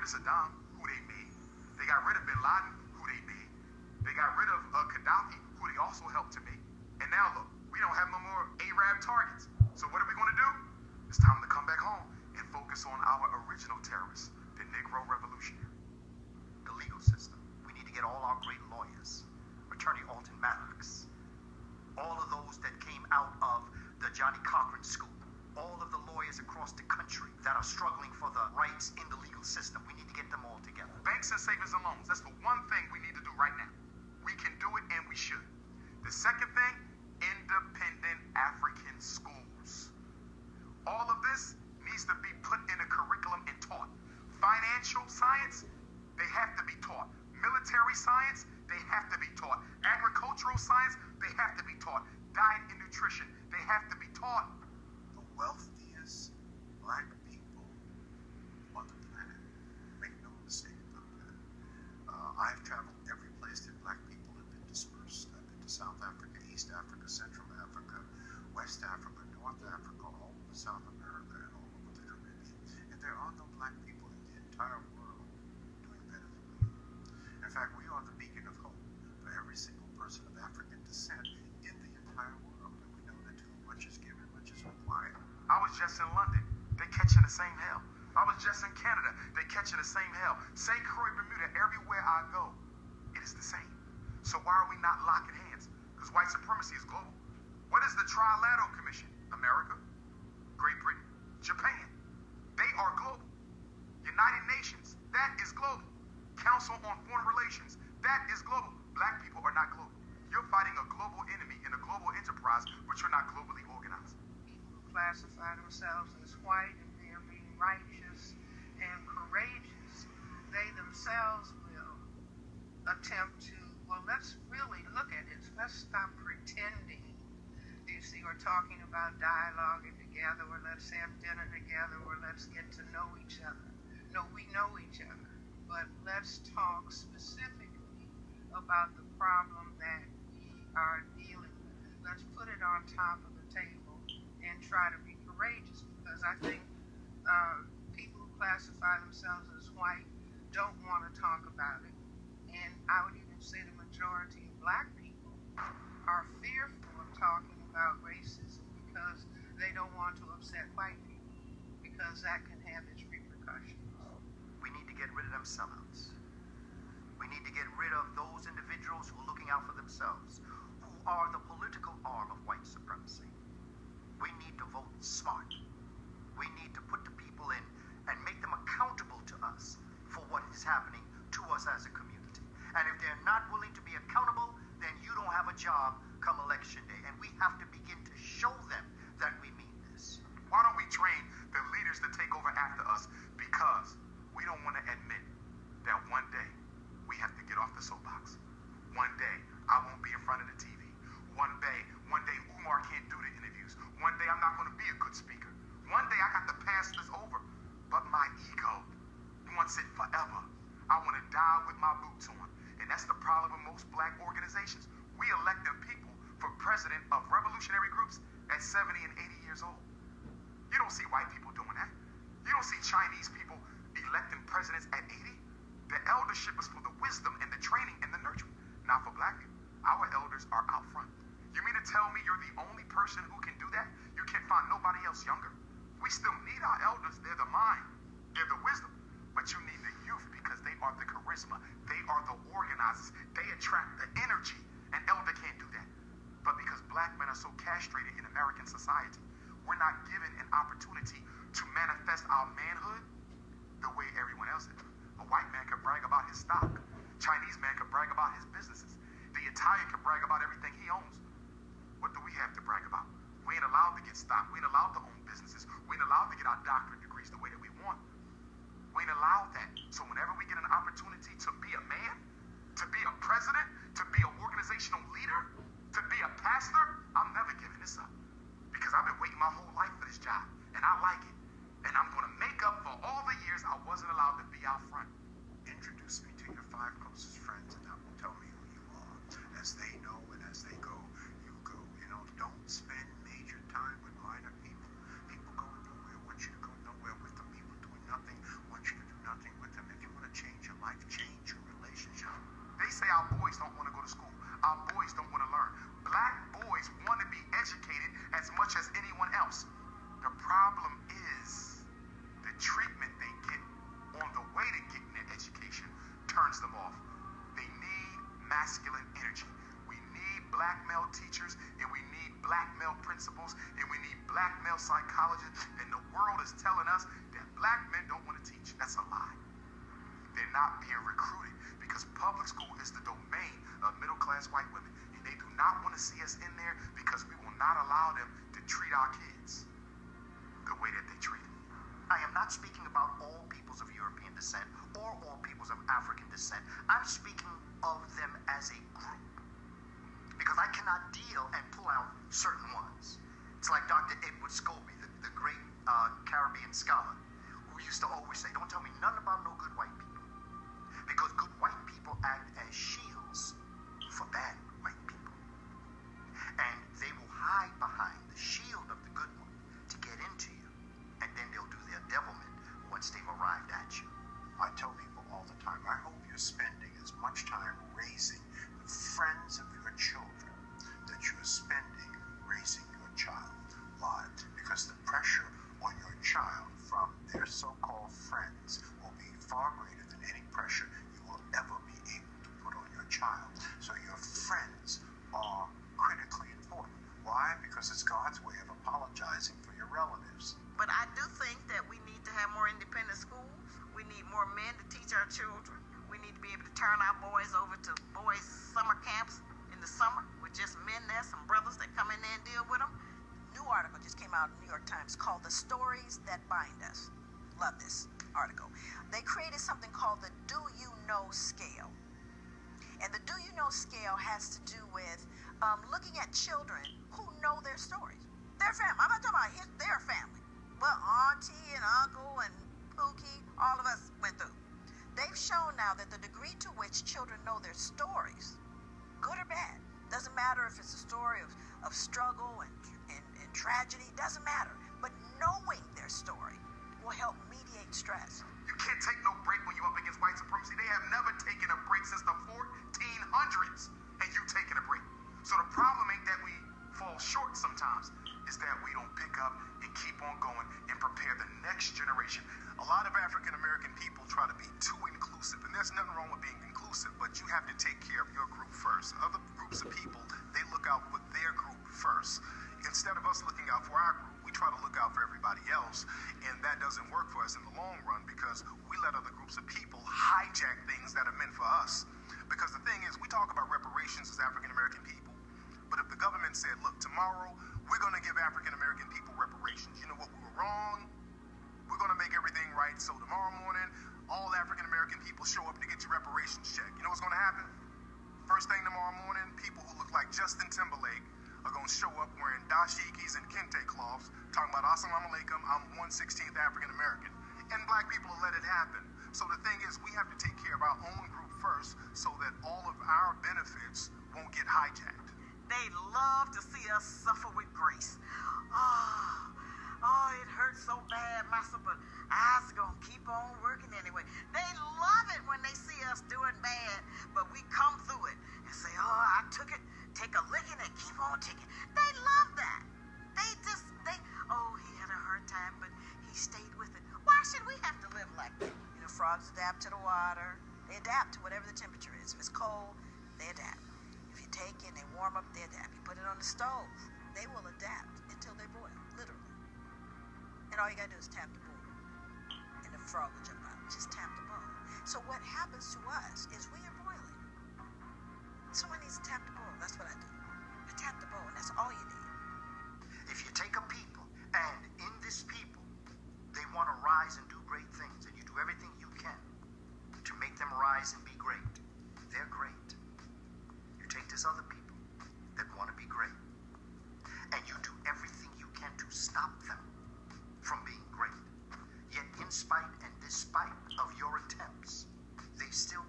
of Saddam, who they made. They got rid of Bin Laden, who they made. They got rid of Gaddafi, who they also helped to make. And now look, we don't have no more Arab targets. So what are we going to do? It's time to come back home and focus on our original terrorists, the Negro Revolutionary. The legal system. We need to get all our great lawyers. Attorney Alton Maddox. All of those that came out of the Johnny Cochran School. All of the lawyers across the country that are struggling for the rights in the legal system. We need to get them all together. Banks and savings and loans. That's the one thing we need to do right now. We can do it and we should. The second thing, independent African schools. All of this needs to be put in a curriculum and taught. Financial science, they have to be taught. Military science, they have to be taught. Agricultural science, they have to be taught. Diet and nutrition, they have to be taught. The wealthiest black people on the planet. Make no mistake about that. I've traveled every place that black people have been dispersed. I've been to South Africa, East Africa, Central Africa, West Africa, North Africa, all over South America, and all over the Caribbean. And there are no black people in the entire world doing better than we. In fact, we are the beacon of hope for every single person of African descent in the entire world. And we know that too much is given, much is required. I was just in London. They catching the same hell. I was just in Canada. They catching the same hell. St. Croix, Bermuda, everywhere I go, it is the same. So why are we not locking hands? Because white supremacy is global. What is the Trilateral Commission? America, Great Britain, Japan. They are global. United Nations, that is global. Council on Foreign Relations, that is global. Black people are not global. You're fighting a global enemy in a global enterprise, but you're not globally organized. People who classify themselves as white and they're being righteous and courageous, they themselves will attempt to, well, let's really look at it. Let's stop pretending. You see, we're talking about dialoguing together, or let's have dinner together, or let's get to know each other. No, we know each other, but let's talk specifically about the problem that we are dealing with. Let's put it on top of the table and try to be courageous, because I think people who classify themselves as white don't want to talk about it. And I would even say the majority of black people are fearful of talking about racism because they don't want to upset white people, because that can have its repercussions. We need to get rid of them sellouts. We need to get rid of those individuals who are looking out for themselves, who are the political arm of white supremacy. We need to vote smart. We need to put the people in and make them accountable to us for what is happening to us as a community. And if they're not willing to be accountable, then you don't have a job come election day. And we have to begin to show them that we mean this. Why don't we train the leaders to take over after us? Because we don't want to admit that one day we have to get off the soapbox. One day I won't be in front of the TV. One day Umar can't do the interviews. One day I'm not going to be a good speaker. One day I got to pass this over. But my ego wants it forever. I want to die with my boots on. And that's the problem with most black organizations. We elect them people for president of revolutionary groups at 70 and 80 years old. You don't see white people doing that. You don't see Chinese people electing presidents at 80. The eldership is for the wisdom and the training and the nurturing, not for black people. Our elders are out front. You mean to tell me you're the only person who can do that? You can't find nobody else younger? We still need our elders. They're the mind. They're the wisdom. But you need the youth because they are the charisma. They are the organizers. They attract the energy. An elder can't do that. But because black men are so castrated in American society, we're not given an opportunity to manifest our manhood the way everyone else is. A white man can brag about his stock. Chinese man can brag about his businesses. The Italian can brag about everything he owns. What do we have to brag about? We ain't allowed to get stock. We ain't allowed to own businesses. We ain't allowed to get our doctorate degrees the way that we want. We ain't allowed that. So whenever we get an opportunity to be a man, to be a president, to be an organizational leader, to be a pastor, I'm never giving this up. Because I've been waiting my whole life for this job. And I like it. And I'm going to make up for all the years I wasn't allowed to be out front. Introduce me to your 5 closest friends, and that will tell me who you are. As they know and as they go, you go. You know, don't spend major time with minor people. People going nowhere want you to go nowhere with them. People doing nothing want you to do nothing with them. If us that black men don't want to teach. That's a lie. They're not being recruited because public school is the domain of middle-class white women, and they do not want to see us in there because we will not allow them to treat our kids the way that they treat them. I am not speaking about all peoples of European descent or all peoples of African descent. I'm speaking of them as a group. Because I cannot deal and pull out certain ones. It's like Dr. Edward Scobie, the great Caribbean scholar, who used to always say, don't tell me nothing about no good white people. Because good white people act as shields for bad white people. And they will hide behind the shield of the good one to get into you. And then they'll do their devilment once they've arrived at you. I tell people all the time, I hope you're spending as much time raising the friends of your children that you're spending raising your child. Why? Because the pressure on your child from their so-called friends will be far greater than any pressure you will ever be able to put on your child. So your friends are critically important. Why? Because it's God's way of apologizing for your relatives. But I do think that we need to have more independent schools. We need more men to teach our children. We need to be able to turn our boys over to boys' summer camps in the summer with just men there, some brothers that come in there and deal with them. New article just came out in the New York Times called The Stories That Bind Us. Love this article. They created something called the Do You Know Scale. And the Do You Know Scale has to do with looking at children who know their stories. Their family. I'm not talking about their family. But auntie and uncle and Pookie, all of us went through. They've shown now that the degree to which children know their stories, good or bad, doesn't matter if it's a story of struggle and tragedy, doesn't matter. But knowing their story will help mediate stress. You can't take no break when you're up against white supremacy. They have never taken a break since the 1400s, and you taking a break. So the problem ain't that we fall short sometimes, is that we don't pick up and keep on going and prepare the next generation. A lot of African American people try to be too inclusive, and there's nothing wrong with being inclusive, but you have to take care of your group first. Other groups of people, they look out for their group first. Instead of us looking out for our group, we try to look out for everybody else, and that doesn't work for us in the long run because we let other groups of people hijack things that are meant for us. Because the thing is, we talk about reparations as African American people, but if the government said, look, tomorrow we're going to give African American people reparations, you know what, we were wrong, we're going to make everything right, so tomorrow morning all African American people show up to get your reparations check. You know what's going to happen? First thing tomorrow morning, people who look like Justin Timberlake are going to show up wearing dashikis and kente cloths, talking about Assalamu alaikum, I'm 1/16th African American. And black people will let it happen. So the thing is, we have to take care of our own group first so that all of our benefits won't get hijacked. They love to see us suffer with grace. Oh, it hurts so bad, Master, but I was going to keep on working anyway. They love it when they see us doing bad, but we come through it and say, oh, I took it, take a licking and keep on ticking. They love that. Oh, he had a hard time, but he stayed with it. Why should we have to live like that? You know, frogs adapt to the water. They adapt to whatever the temperature is. If it's cold, they adapt. If you take it and they warm up, they adapt. You put it on the stove, they will adapt until they boil, literally. And all you gotta do is tap the bowl, and the frog will jump out. Just tap the bowl. So what happens to us is we are boiling. Someone needs to tap the bowl. That's what I do. I tap the bowl, and that's all you need. If you take a people, and in this people, they want to rise and do great things, and you do everything you can to make them rise and be great, they're great. You take this other people that want to be great, and you do everything you can to stop them from being great. Yet in spite and despite of your attempts, they still